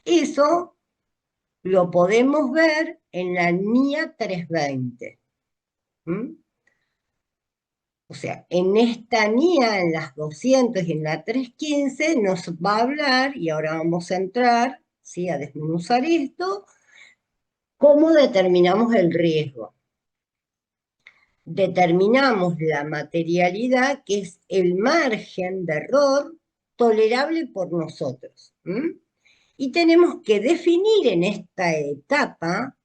Eso lo podemos ver en la NIA 320. ¿Mm? O sea, en esta NIA, en las 200 y en la 315, nos va a hablar, y ahora vamos a entrar, ¿sí?, a desmenuzar esto, cómo determinamos el riesgo. Determinamos la materialidad, que es el margen de error tolerable por nosotros. Y tenemos que definir en esta etapa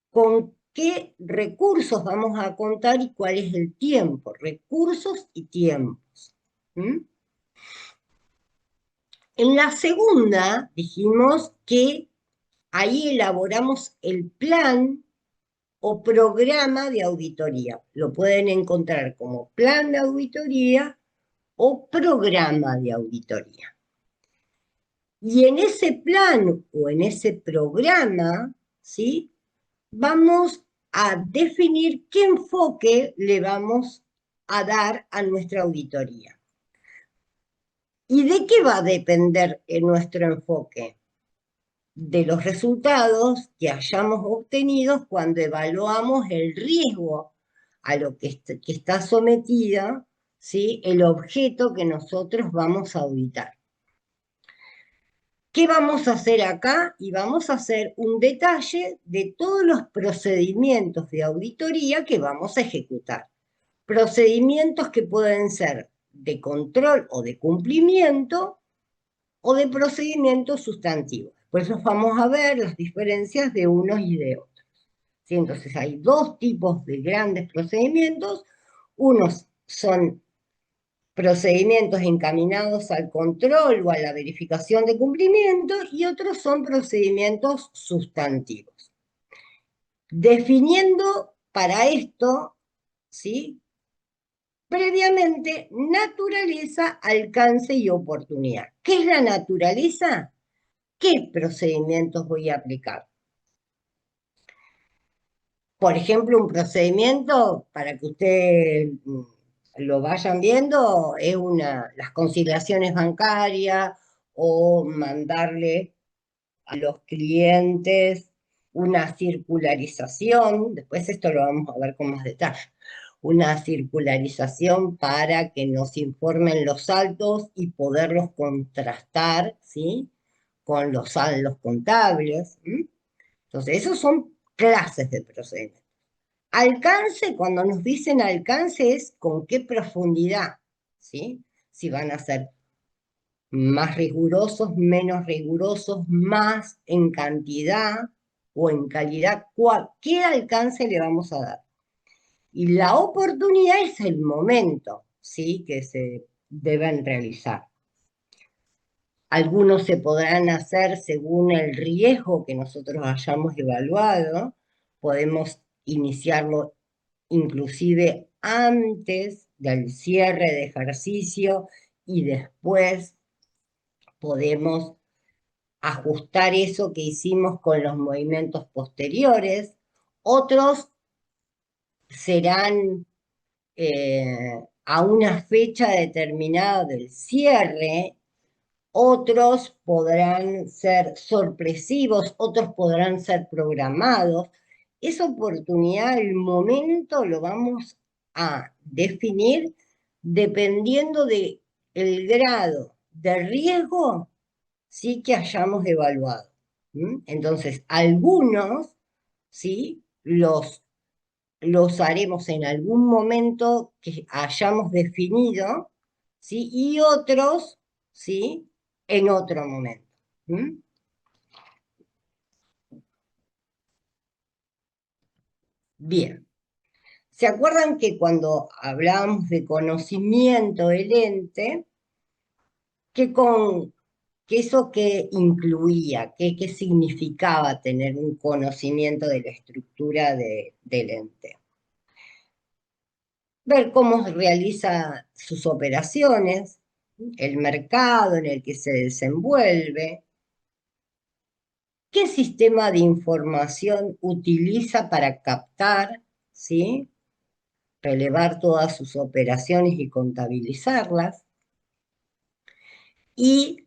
con qué recursos vamos a contar y cuál es el tiempo, recursos y tiempos. En la segunda dijimos que ahí elaboramos el plan o programa de auditoría. Lo pueden encontrar como plan de auditoría o programa de auditoría. Y en ese plan o en ese programa, ¿sí?, vamos a definir qué enfoque le vamos a dar a nuestra auditoría. ¿Y de qué va a depender nuestro enfoque? De los resultados que hayamos obtenido cuando evaluamos el riesgo a lo que está sometida, ¿sí?, el objeto que nosotros vamos a auditar. ¿Qué vamos a hacer acá? Y vamos a hacer un detalle de todos los procedimientos de auditoría que vamos a ejecutar. Procedimientos que pueden ser de control o de cumplimiento o de procedimientos sustantivos. Por eso vamos a ver las diferencias de unos y de otros. ¿Sí? Entonces hay dos tipos de grandes procedimientos. Unos son procedimientos encaminados al control o a la verificación de cumplimiento y otros son procedimientos sustantivos. Definiendo para esto, ¿sí?, previamente, naturaleza, alcance y oportunidad. ¿Qué es la naturaleza? ¿Qué procedimientos voy a aplicar? Por ejemplo, un procedimiento, para que ustedes lo vayan viendo, es las conciliaciones bancarias o mandarle a los clientes una circularización, después esto lo vamos a ver con más detalle, una circularización para que nos informen los saldos y poderlos contrastar, ¿sí?, con los saldos contables. Entonces, esos son clases de procedimientos. Alcance, cuando nos dicen alcance, es con qué profundidad, ¿sí? Si van a ser más rigurosos, menos rigurosos, más en cantidad o en calidad, ¿qué alcance le vamos a dar? Y la oportunidad es el momento, ¿sí?, que se deben realizar. Algunos se podrán hacer según el riesgo que nosotros hayamos evaluado. Podemos iniciarlo inclusive antes del cierre de ejercicio y después podemos ajustar eso que hicimos con los movimientos posteriores. Otros serán a una fecha determinada del cierre. Otros podrán ser sorpresivos, otros podrán ser programados. Esa oportunidad, el momento, lo vamos a definir dependiendo del grado de riesgo, sí, que hayamos evaluado. Entonces, algunos, sí, los haremos en algún momento que hayamos definido, ¿sí?, y otros, ¿sí?, en otro momento. Bien. ¿Se acuerdan que cuando hablábamos de conocimiento del ente, que eso que incluía, qué significaba tener un conocimiento de la estructura del ente? Ver cómo realiza sus operaciones, el mercado en el que se desenvuelve, qué sistema de información utiliza para captar, ¿sí?, relevar todas sus operaciones y contabilizarlas, y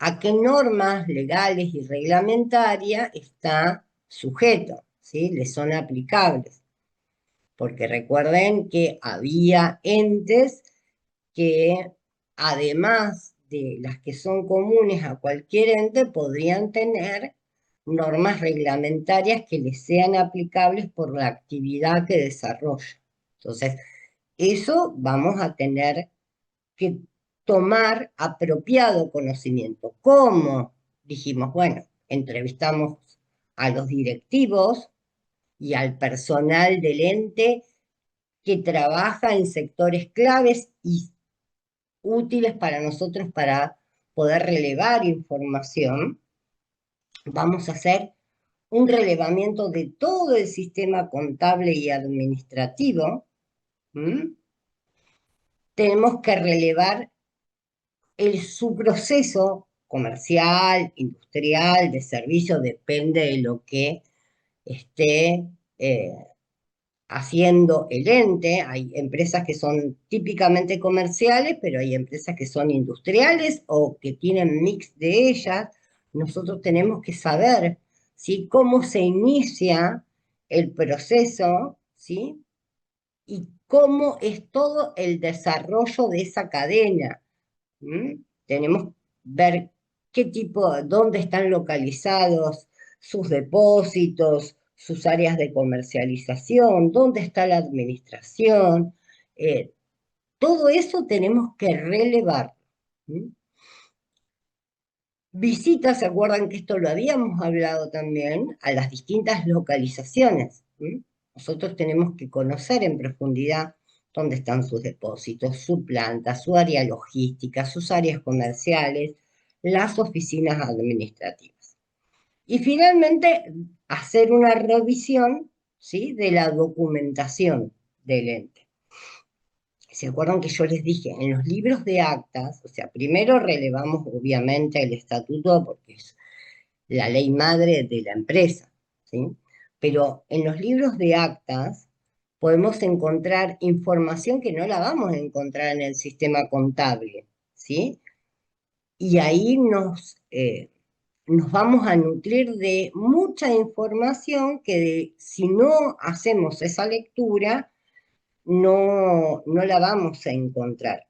a qué normas legales y reglamentarias está sujeto, ¿sí? Le son aplicables. Porque recuerden que había entes que, además de las que son comunes a cualquier ente, podrían tener normas reglamentarias que les sean aplicables por la actividad que desarrolla. Entonces, eso vamos a tener que tomar apropiado conocimiento. ¿Cómo? Dijimos, bueno, entrevistamos a los directivos y al personal del ente que trabaja en sectores claves y útiles para nosotros para poder relevar información. Vamos a hacer un relevamiento de todo el sistema contable y administrativo. ¿Mm? Tenemos que relevar su proceso comercial, industrial, de servicio, depende de lo que esté haciendo el ente. Hay empresas que son típicamente comerciales, pero hay empresas que son industriales o que tienen mix de ellas. Nosotros tenemos que saber, ¿sí?, cómo se inicia el proceso, ¿sí?, y cómo es todo el desarrollo de esa cadena. Tenemos que ver qué tipo, dónde están localizados sus depósitos, sus áreas de comercialización, dónde está la administración. Todo eso tenemos que relevar. Visitas, ¿se acuerdan que esto lo habíamos hablado también? A las distintas localizaciones. Nosotros tenemos que conocer en profundidad dónde están sus depósitos, su planta, su área logística, sus áreas comerciales, las oficinas administrativas. Y finalmente, hacer una revisión, ¿sí?, de la documentación del ente. ¿Se acuerdan que yo les dije? En los libros de actas, o sea, primero relevamos obviamente el estatuto porque es la ley madre de la empresa, ¿sí? Pero en los libros de actas podemos encontrar información que no la vamos a encontrar en el sistema contable, ¿sí? Y ahí nos vamos a nutrir de mucha información que si no hacemos esa lectura, no la vamos a encontrar.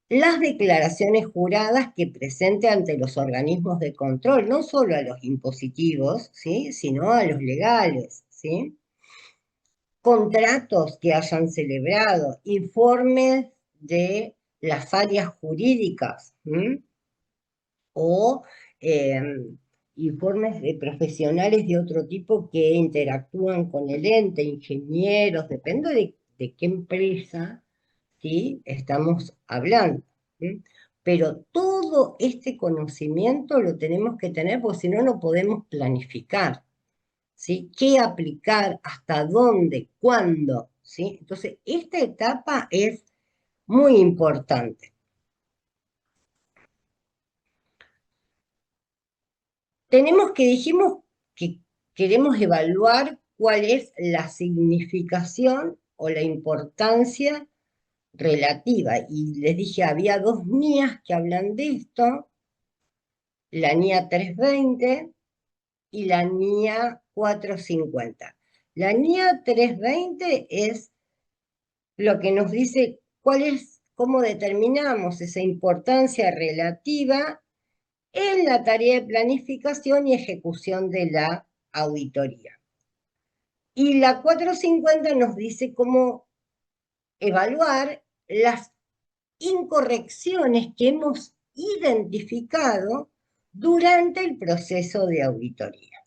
Las declaraciones juradas que presente ante los organismos de control, no solo a los impositivos, ¿sí?, sino a los legales, ¿sí? Contratos que hayan celebrado, informes de las áreas jurídicas, o informes de profesionales de otro tipo que interactúan con el ente, ingenieros, depende de qué empresa, ¿sí?, estamos hablando. Pero todo este conocimiento lo tenemos que tener porque si no, no podemos planificar, ¿sí? ¿Qué aplicar? ¿Hasta dónde? ¿Cuándo? ¿Sí? Entonces, esta etapa es muy importante. Dijimos que queremos evaluar cuál es la significación o la importancia relativa. Y les dije, había dos NIAs que hablan de esto, la NIA 320 y la NIA 450. La NIA 320 es lo que nos dice cómo determinamos esa importancia relativa en la tarea de planificación y ejecución de la auditoría. Y la 450 nos dice cómo evaluar las incorrecciones que hemos identificado durante el proceso de auditoría.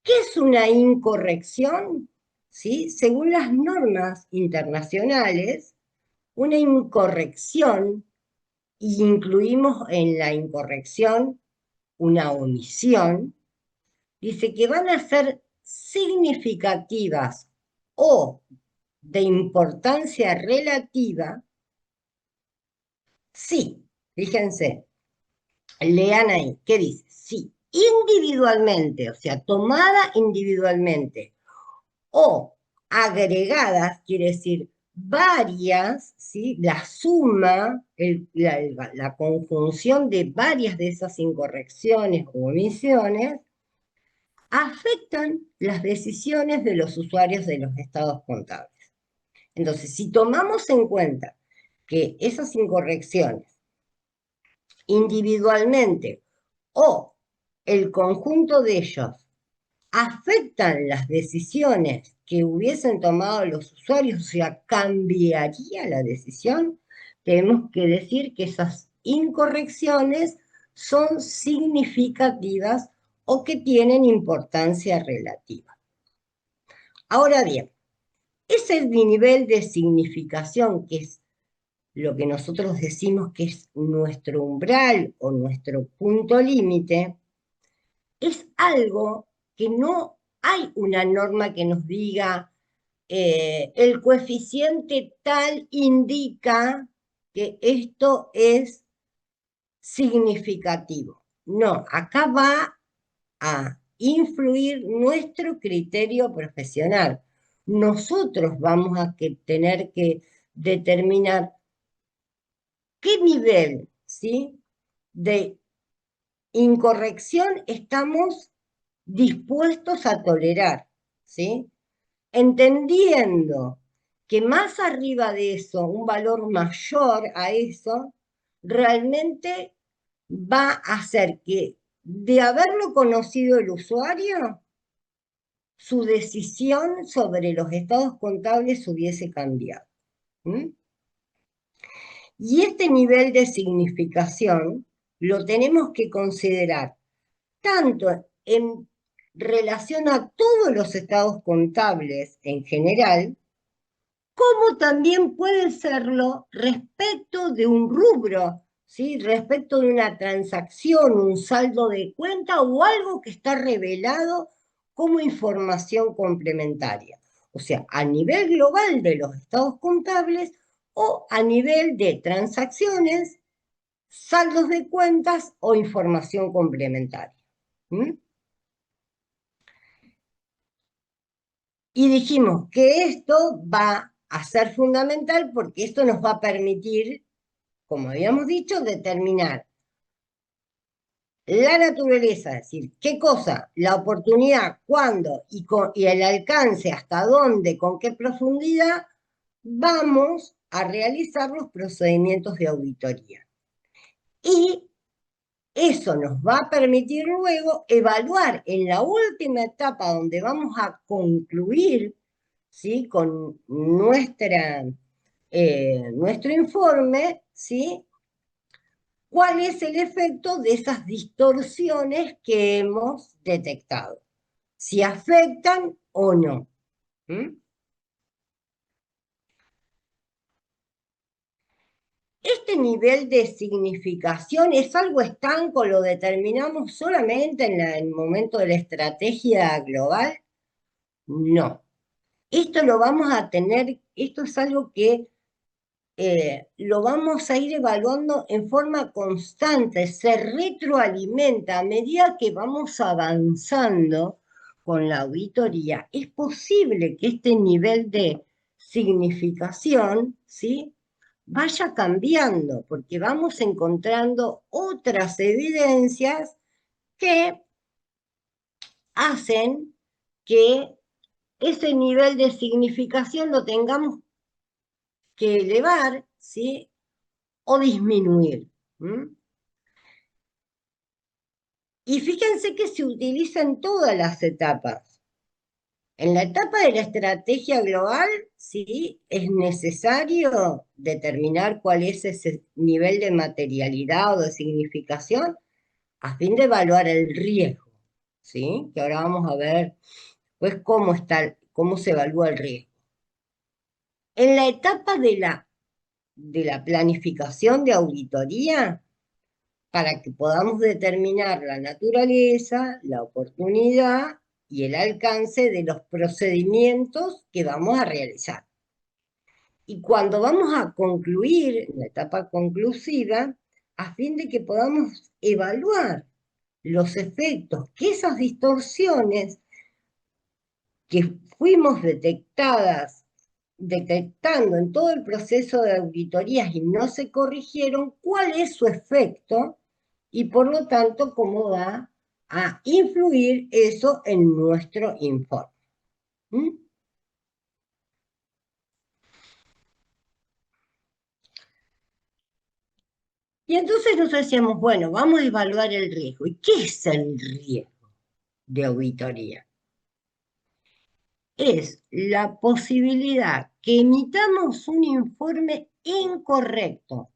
¿Qué es una incorrección? ¿Sí? Según las normas internacionales, una incorrección, y incluimos en la incorrección una omisión, dice que van a ser significativas o de importancia relativa, sí, fíjense, lean ahí, ¿qué dice? Sí, individualmente, o sea, tomada individualmente, o agregadas, quiere decir, varias, ¿sí? La suma, la conjunción de varias de esas incorrecciones o omisiones afectan las decisiones de los usuarios de los estados contables. Entonces, si tomamos en cuenta que esas incorrecciones individualmente o el conjunto de ellos afectan las decisiones que hubiesen tomado los usuarios, o sea, cambiaría la decisión, tenemos que decir que esas incorrecciones son significativas o que tienen importancia relativa. Ahora bien, ese nivel de significación, que es lo que nosotros decimos que es nuestro umbral o nuestro punto límite, es algo que no hay una norma que nos diga el coeficiente tal indica que esto es significativo. No, acá va a influir nuestro criterio profesional. Nosotros vamos a tener que determinar qué nivel, ¿sí?, de incorrección estamos dispuestos a tolerar, ¿sí? Entendiendo que más arriba de eso, un valor mayor a eso, realmente va a hacer que, de haberlo conocido el usuario, su decisión sobre los estados contables hubiese cambiado. ¿Mm? Y este nivel de significación lo tenemos que considerar tanto en relación a todos los estados contables en general, como también puede serlo respecto de un rubro, ¿sí? Respecto de una transacción, un saldo de cuenta o algo que está revelado como información complementaria. O sea, a nivel global de los estados contables o a nivel de transacciones, saldos de cuentas o información complementaria. ¿Mm? Y dijimos que esto va a ser fundamental porque esto nos va a permitir, como habíamos dicho, determinar la naturaleza, es decir, qué cosa, la oportunidad, cuándo y el alcance, hasta dónde, con qué profundidad vamos a realizar los procedimientos de auditoría. Y eso nos va a permitir luego evaluar en la última etapa donde vamos a concluir, ¿sí?, con nuestro informe, ¿sí?, cuál es el efecto de esas distorsiones que hemos detectado, si afectan o no. ¿Mm? Este nivel de significación es algo estanco, lo determinamos solamente en el momento de la estrategia global. No. Esto lo vamos a tener, esto es algo que lo vamos a ir evaluando en forma constante, se retroalimenta a medida que vamos avanzando con la auditoría. Es posible que este nivel de significación, ¿sí?, vaya cambiando, porque vamos encontrando otras evidencias que hacen que ese nivel de significación lo tengamos que elevar, ¿sí?, o disminuir. ¿Mm? Y fíjense que se utiliza en todas las etapas. En la etapa de la estrategia global, sí, es necesario determinar cuál es ese nivel de materialidad o de significación a fin de evaluar el riesgo, ¿sí? Que ahora vamos a ver, pues, cómo se evalúa el riesgo. En la etapa de la planificación de auditoría, para que podamos determinar la naturaleza, la oportunidad y el alcance de los procedimientos que vamos a realizar. Y cuando vamos a concluir, en la etapa conclusiva, a fin de que podamos evaluar los efectos que esas distorsiones que fuimos detectadas detectando en todo el proceso de auditorías y no se corrigieron, cuál es su efecto y por lo tanto cómo va a influir eso en nuestro informe. ¿Mm? Y entonces nos decíamos, bueno, vamos a evaluar el riesgo. ¿Y qué es el riesgo de auditoría? Es la posibilidad que emitamos un informe incorrecto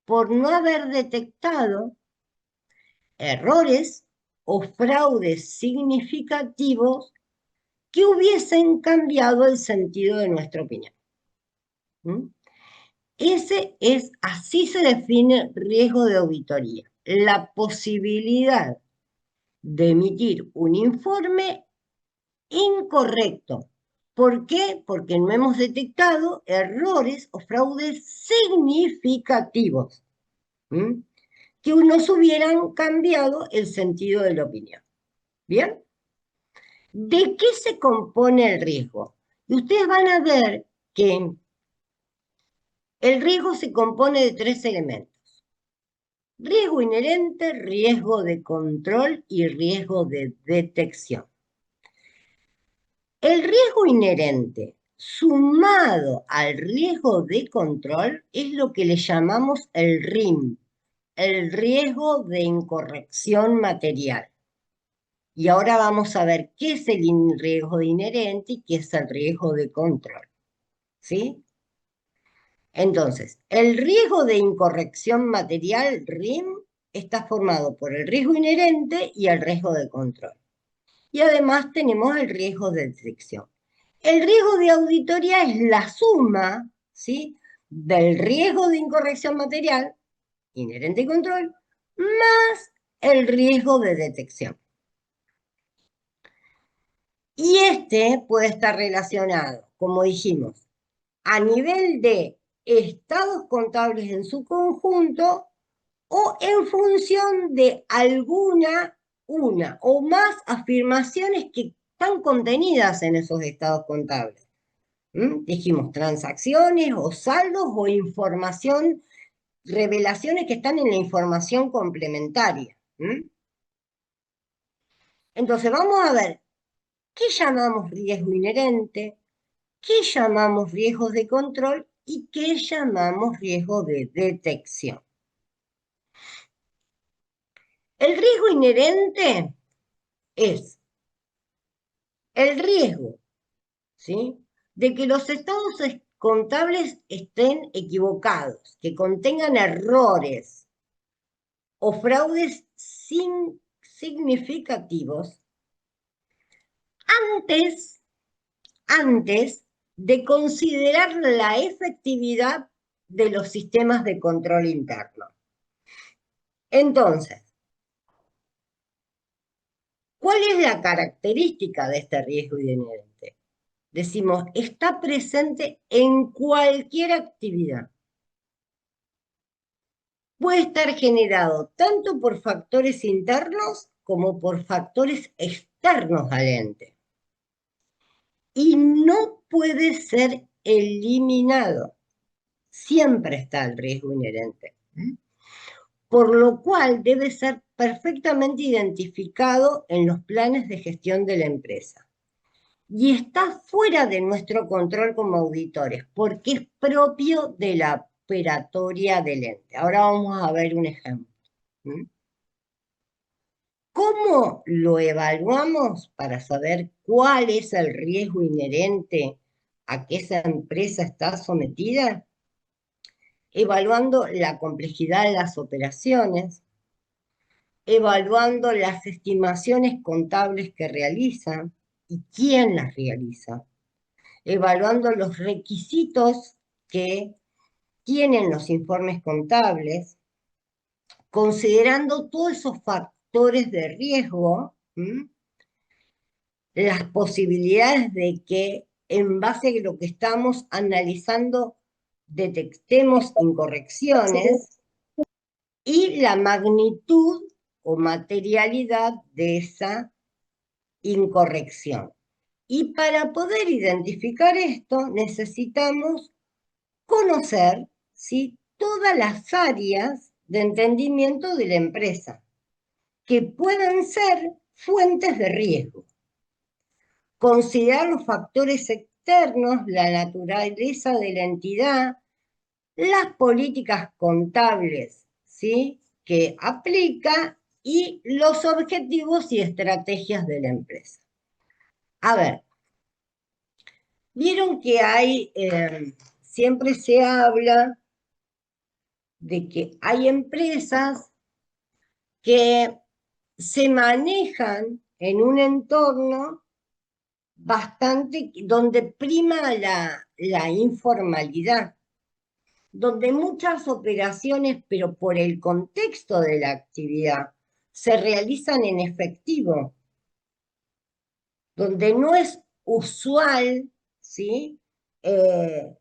por no haber detectado errores o fraudes significativos que hubiesen cambiado el sentido de nuestra opinión. ¿Mm? Así se define riesgo de auditoría, la posibilidad de emitir un informe incorrecto. ¿Por qué? Porque no hemos detectado errores o fraudes significativos, ¿m? Que nos hubieran cambiado el sentido de la opinión. ¿Bien? ¿De qué se compone el riesgo? Y ustedes van a ver que el riesgo se compone de tres elementos. Riesgo inherente, riesgo de control y riesgo de detección. El riesgo inherente sumado al riesgo de control es lo que le llamamos el RIM, el riesgo de incorrección material. Y ahora vamos a ver qué es el riesgo de inherente y qué es el riesgo de control. ¿Sí? Entonces, el riesgo de incorrección material, RIM, está formado por el riesgo inherente y el riesgo de control. Y además tenemos el riesgo de detección. El riesgo de auditoría es la suma, ¿sí?, del riesgo de incorrección material, inherente y control, más el riesgo de detección. Y este puede estar relacionado, como dijimos, a nivel de estados contables en su conjunto o en función de una o más afirmaciones que están contenidas en esos estados contables. Dijimos transacciones o saldos o información, revelaciones que están en la información complementaria. Entonces vamos a ver qué llamamos riesgo inherente, qué llamamos riesgos de control y qué llamamos riesgo de detección. El riesgo inherente es el riesgo, ¿sí?, de que los estados contables estén equivocados, que contengan errores o fraudes significativos antes, antes de considerar la efectividad de los sistemas de control interno. Entonces, ¿cuál es la característica de este riesgo inherente? Decimos, está presente en cualquier actividad. Puede estar generado tanto por factores internos como por factores externos al ente. Y no puede ser eliminado. Siempre está el riesgo inherente. Por lo cual debe ser perfectamente identificado en los planes de gestión de la empresa. Y está fuera de nuestro control como auditores, porque es propio de la operatoria del ente. Ahora vamos a ver un ejemplo. ¿Cómo lo evaluamos para saber cuál es el riesgo inherente a que esa empresa está sometida? Evaluando la complejidad de las operaciones, evaluando las estimaciones contables que realizan y quién las realiza, evaluando los requisitos que tienen los informes contables, considerando todos esos factores de riesgo, las posibilidades de que en base a lo que estamos analizando detectemos incorrecciones y la magnitud o materialidad de esa incorrección. Y para poder identificar esto necesitamos conocer, ¿sí?, todas las áreas de entendimiento de la empresa que puedan ser fuentes de riesgo. Considerar los factores externos, la naturaleza de la entidad, las políticas contables, ¿sí?, que aplica y los objetivos y estrategias de la empresa. A ver, vieron que hay, siempre se habla de que hay empresas que se manejan en un entorno bastante, donde prima la informalidad, donde muchas operaciones, pero por el contexto de la actividad, se realizan en efectivo, donde no es usual, ¿sí?, que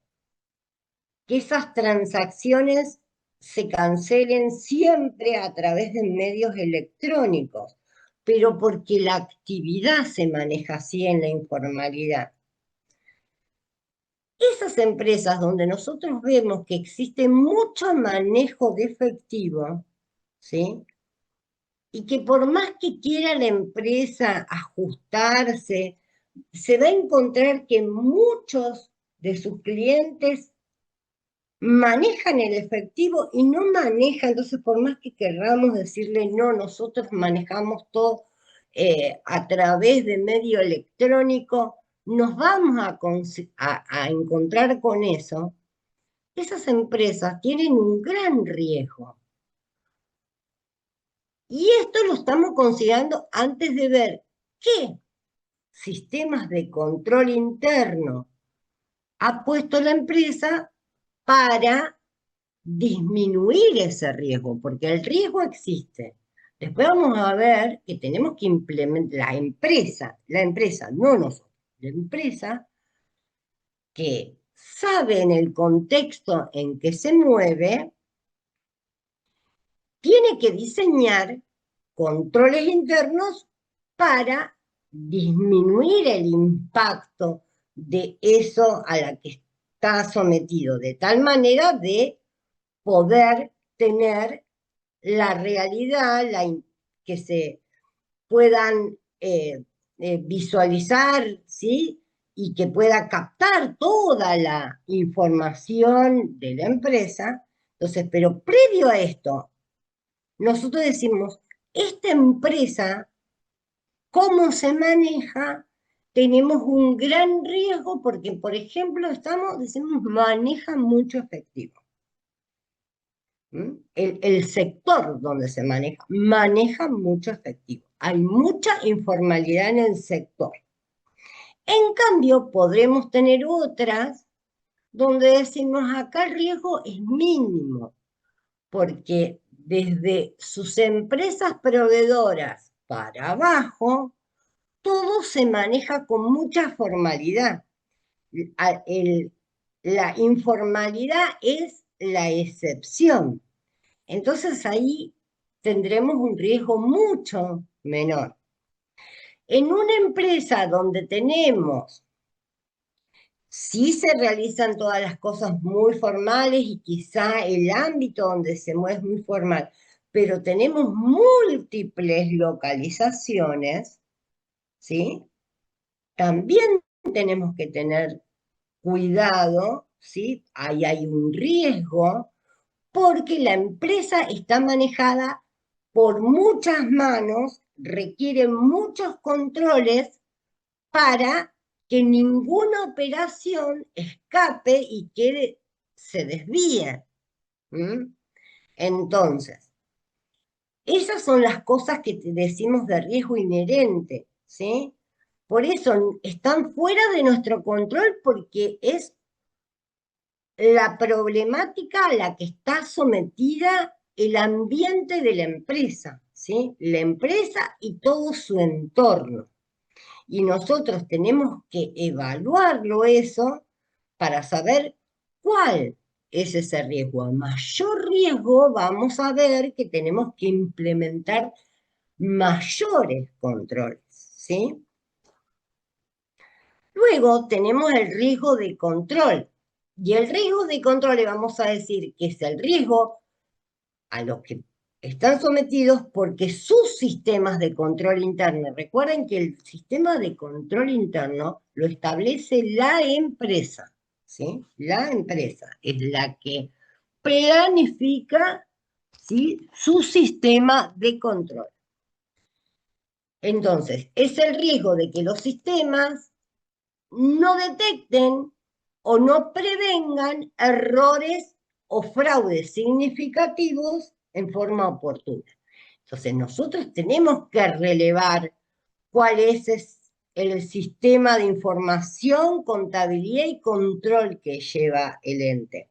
esas transacciones se cancelen siempre a través de medios electrónicos, pero porque la actividad se maneja así en la informalidad. Esas empresas donde nosotros vemos que existe mucho manejo de efectivo, ¿sí?, y que por más que quiera la empresa ajustarse, se va a encontrar que muchos de sus clientes manejan el efectivo y no manejan. Entonces por más que querramos decirle, no, nosotros manejamos todo a través de medio electrónico, nos vamos a encontrar con eso. Esas empresas tienen un gran riesgo. Y esto lo estamos considerando antes de ver qué sistemas de control interno ha puesto la empresa para disminuir ese riesgo, porque el riesgo existe. Después vamos a ver que tenemos que implementar la empresa, no nosotros, la empresa que sabe en el contexto en que se mueve, tiene que diseñar controles internos para disminuir el impacto de eso a la que está sometido, de tal manera de poder tener la realidad, que se puedan visualizar, ¿sí?, y que pueda captar toda la información de la empresa. Entonces, pero previo a esto, nosotros decimos, esta empresa, ¿cómo se maneja? Tenemos un gran riesgo porque, por ejemplo, decimos, maneja mucho efectivo. El sector donde se maneja mucho efectivo. Hay mucha informalidad en el sector. En cambio, podremos tener otras donde decimos, acá el riesgo es mínimo, porque desde sus empresas proveedoras para abajo, todo se maneja con mucha formalidad. La informalidad es la excepción. Entonces ahí tendremos un riesgo mucho menor. En una empresa donde sí se realizan todas las cosas muy formales y quizá el ámbito donde se mueve es muy formal, pero tenemos múltiples localizaciones, ¿sí? También tenemos que tener cuidado, ¿sí? Ahí hay un riesgo porque la empresa está manejada por muchas manos, requiere muchos controles para que ninguna operación escape y se desvíe. Entonces, esas son las cosas que te decimos de riesgo inherente, ¿sí? Por eso están fuera de nuestro control porque es la problemática a la que está sometida el ambiente de la empresa, ¿sí? La empresa y todo su entorno. Y nosotros tenemos que evaluarlo eso para saber cuál es ese riesgo. A mayor riesgo vamos a ver que tenemos que implementar mayores controles, ¿sí? Luego tenemos el riesgo de control. Y el riesgo de control le vamos a decir que es el riesgo a los que están sometidos porque sus sistemas de control interno, recuerden que el sistema de control interno lo establece la empresa, ¿sí? La empresa es la que planifica, ¿sí?, su sistema de control. Entonces, es el riesgo de que los sistemas no detecten o no prevengan errores o fraudes significativos en forma oportuna. Entonces, nosotros tenemos que relevar cuál es el sistema de información, contabilidad y control que lleva el ente.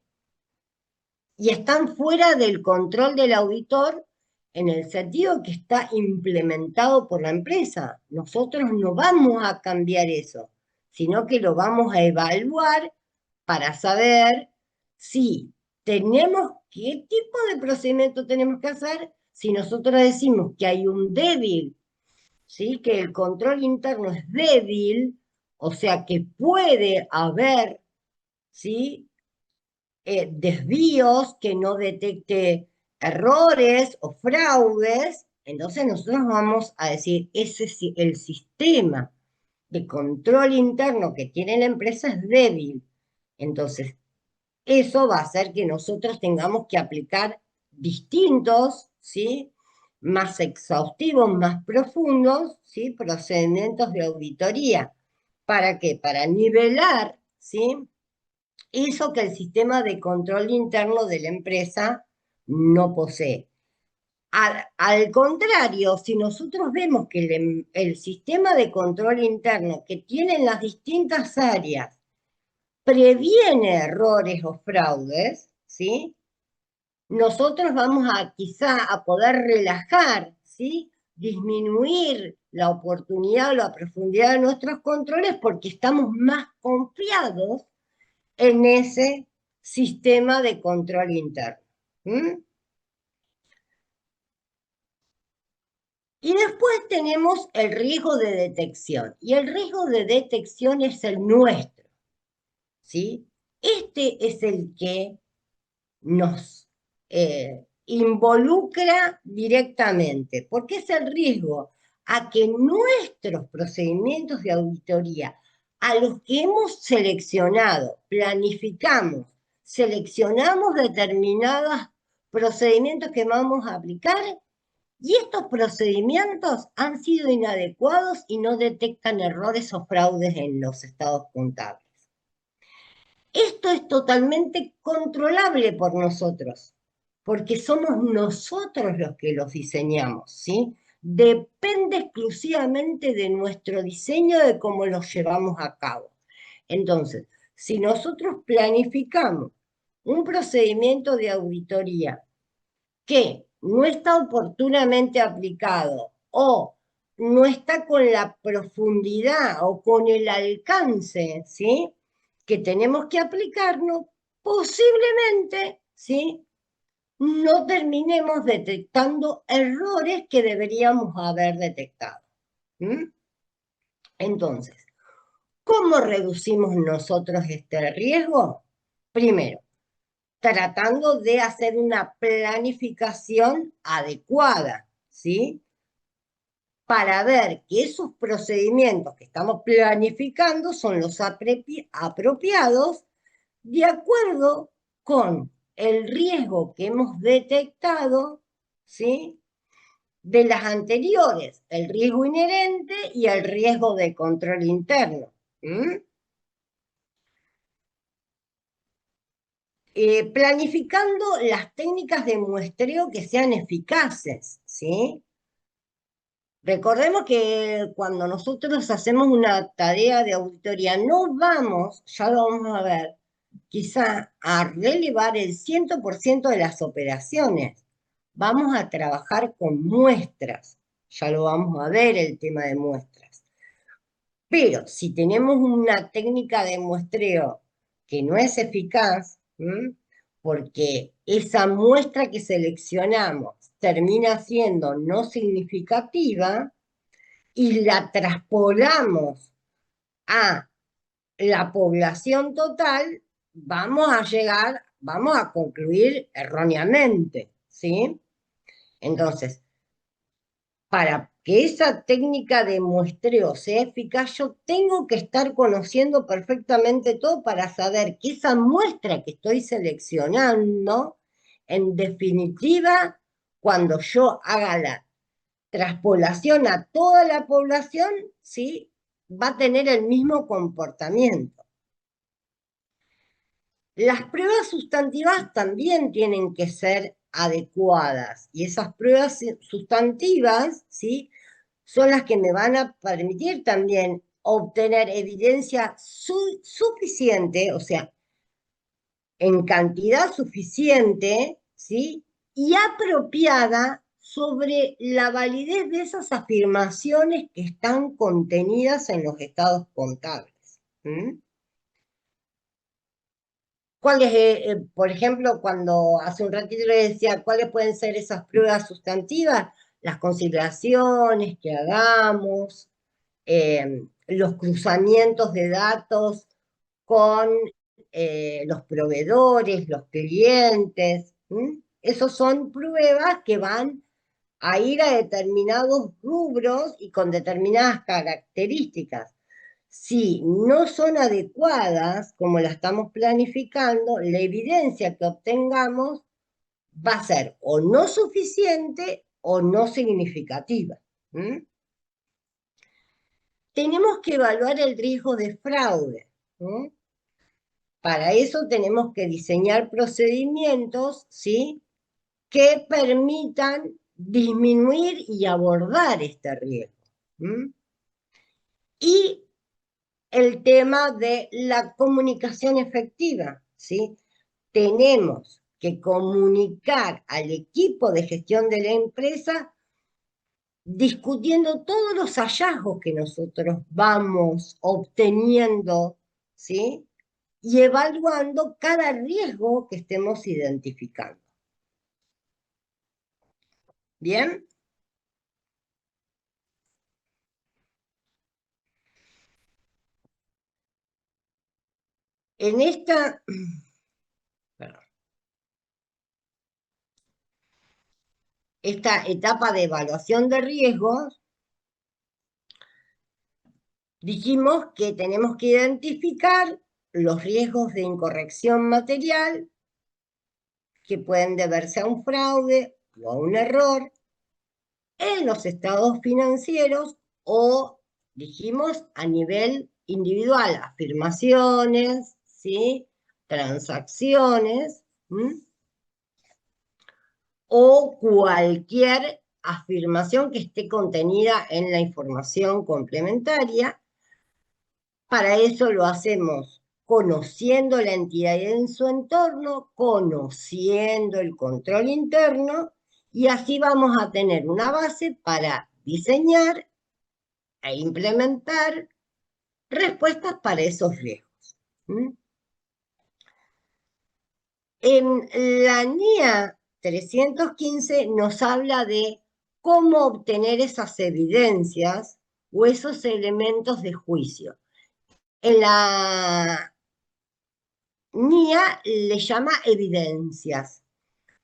Y están fuera del control del auditor en el sentido que está implementado por la empresa. Nosotros no vamos a cambiar eso, sino que lo vamos a evaluar para saber si tenemos, qué tipo de procedimiento tenemos que hacer, si nosotros decimos que hay un débil, ¿sí?, que el control interno es débil, o sea que puede haber, ¿sí?, desvíos, que no detecte errores o fraudes, entonces nosotros vamos a decir, ese el sistema de control interno que tiene la empresa es débil. Entonces, eso va a hacer que nosotros tengamos que aplicar distintos, ¿sí?, más exhaustivos, más profundos, ¿sí?, procedimientos de auditoría. ¿Para qué? Para nivelar, ¿sí?, eso que el sistema de control interno de la empresa no posee. Al contrario, si nosotros vemos que el sistema de control interno que tienen las distintas áreas previene errores o fraudes, ¿sí?, nosotros vamos a quizá a poder relajar, ¿sí?, disminuir la oportunidad o la profundidad de nuestros controles porque estamos más confiados en ese sistema de control interno. ¿Mm? Y después tenemos el riesgo de detección. Y el riesgo de detección es el nuestro, ¿sí? Este es el que nos involucra directamente, porque es el riesgo a que nuestros procedimientos de auditoría, a los que hemos seleccionado, planificamos, seleccionamos determinados procedimientos que vamos a aplicar, y estos procedimientos han sido inadecuados y no detectan errores o fraudes en los estados contables. Esto es totalmente controlable por nosotros, porque somos nosotros los que los diseñamos, ¿sí? Depende exclusivamente de nuestro diseño, de cómo los llevamos a cabo. Entonces, si nosotros planificamos un procedimiento de auditoría que no está oportunamente aplicado o no está con la profundidad o con el alcance, ¿sí?, que tenemos que aplicarnos, posiblemente, ¿sí?, no terminemos detectando errores que deberíamos haber detectado. ¿Mm? Entonces, ¿cómo reducimos nosotros este riesgo? Primero, tratando de hacer una planificación adecuada, ¿sí?, para ver que esos procedimientos que estamos planificando son los apropiados de acuerdo con el riesgo que hemos detectado, ¿sí?, de las anteriores, el riesgo inherente y el riesgo de control interno. Planificando las técnicas de muestreo que sean eficaces, ¿sí? Recordemos que cuando nosotros hacemos una tarea de auditoría, no vamos, ya lo vamos a ver, quizá a relevar el 100% de las operaciones. Vamos a trabajar con muestras, ya lo vamos a ver el tema de muestras. Pero si tenemos una técnica de muestreo que no es eficaz, porque esa muestra que seleccionamos termina siendo no significativa y la traspolamos a la población total, vamos a concluir erróneamente, ¿sí? Entonces, para que esa técnica de muestreo sea eficaz, yo tengo que estar conociendo perfectamente todo para saber que esa muestra que estoy seleccionando, en definitiva, cuando yo haga la traspolación a toda la población, ¿sí? Va a tener el mismo comportamiento. Las pruebas sustantivas también tienen que ser adecuadas y esas pruebas sustantivas, ¿sí? Son las que me van a permitir también obtener evidencia suficiente, o sea, en cantidad suficiente, ¿sí? Y apropiada sobre la validez de esas afirmaciones que están contenidas en los estados contables. ¿Mm? ¿Cuáles, por ejemplo, cuando hace un ratito le decía, cuáles pueden ser esas pruebas sustantivas? Las consideraciones que hagamos, los cruzamientos de datos con los proveedores, los clientes. ¿M? Esos son pruebas que van a ir a determinados rubros y con determinadas características. Si no son adecuadas, como la estamos planificando, la evidencia que obtengamos va a ser o no suficiente o no significativa. ¿M? Tenemos que evaluar el riesgo de fraude. ¿No? Para eso tenemos que diseñar procedimientos, ¿sí? Que permitan disminuir y abordar este riesgo. ¿M? Y el tema de la comunicación efectiva, ¿sí? Tenemos que comunicar al equipo de gestión de la empresa discutiendo todos los hallazgos que nosotros vamos obteniendo, ¿sí? Y evaluando cada riesgo que estemos identificando. ¿Bien? En perdón, esta etapa de evaluación de riesgos, dijimos que tenemos que identificar los riesgos de incorrección material que pueden deberse a un fraude o a un error en los estados financieros o, dijimos, a nivel individual, afirmaciones, ¿sí? Transacciones, ¿m? O cualquier afirmación que esté contenida en la información complementaria. Para eso lo hacemos conociendo la entidad en su entorno, conociendo el control interno, y así vamos a tener una base para diseñar e implementar respuestas para esos riesgos. ¿Mm? En la NIA 315 nos habla de cómo obtener esas evidencias o esos elementos de juicio. En la NIA le llama evidencias.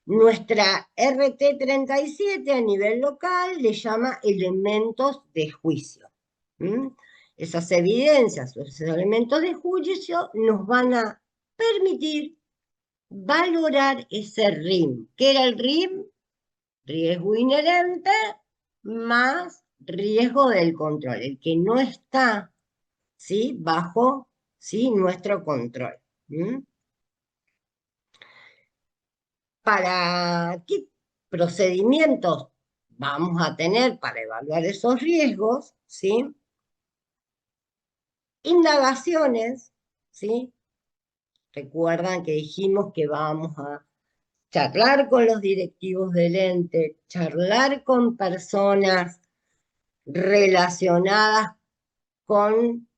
Nuestra RT 37 a nivel local le llama elementos de juicio. ¿Mm? Esas evidencias o esos elementos de juicio nos van a permitir valorar ese RIM. ¿Qué era el RIM? Riesgo inherente más riesgo del control, el que no está, ¿sí? Bajo, ¿sí? Nuestro control. ¿Mm? ¿Para qué procedimientos vamos a tener para evaluar esos riesgos? ¿Sí? Indagaciones, ¿sí? Recuerdan que dijimos que vamos a charlar con los directivos del ente, charlar con personas relacionadas con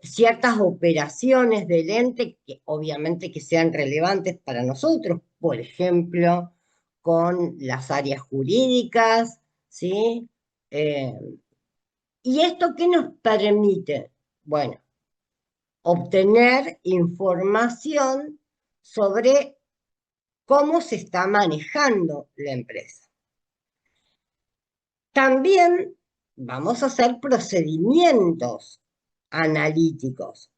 ciertas operaciones del ente que obviamente que sean relevantes para nosotros, por ejemplo, con las áreas jurídicas, ¿sí? ¿Y esto qué nos permite? Bueno, obtener información sobre cómo se está manejando la empresa. También vamos a hacer procedimientos analíticos.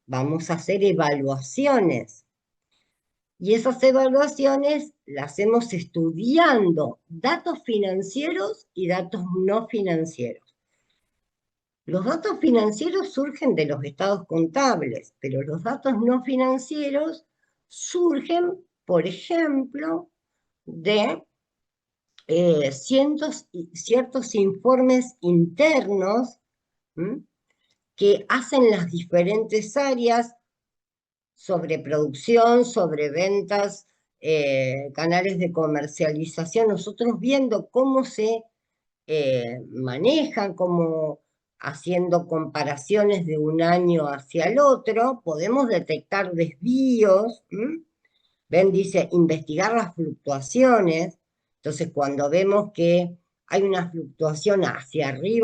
Vamos a hacer evaluaciones. Y esas evaluaciones las hacemos estudiando datos financieros y datos no financieros. Los datos financieros surgen de los estados contables, pero los datos no financieros surgen, por ejemplo, de ciertos informes internos, ¿m? Que hacen las diferentes áreas sobre producción, sobre ventas, canales de comercialización, nosotros viendo cómo se manejan, cómo haciendo comparaciones de un año hacia el otro, podemos detectar desvíos. Ven, dice, investigar las fluctuaciones. Entonces, cuando vemos que hay una fluctuación hacia arriba,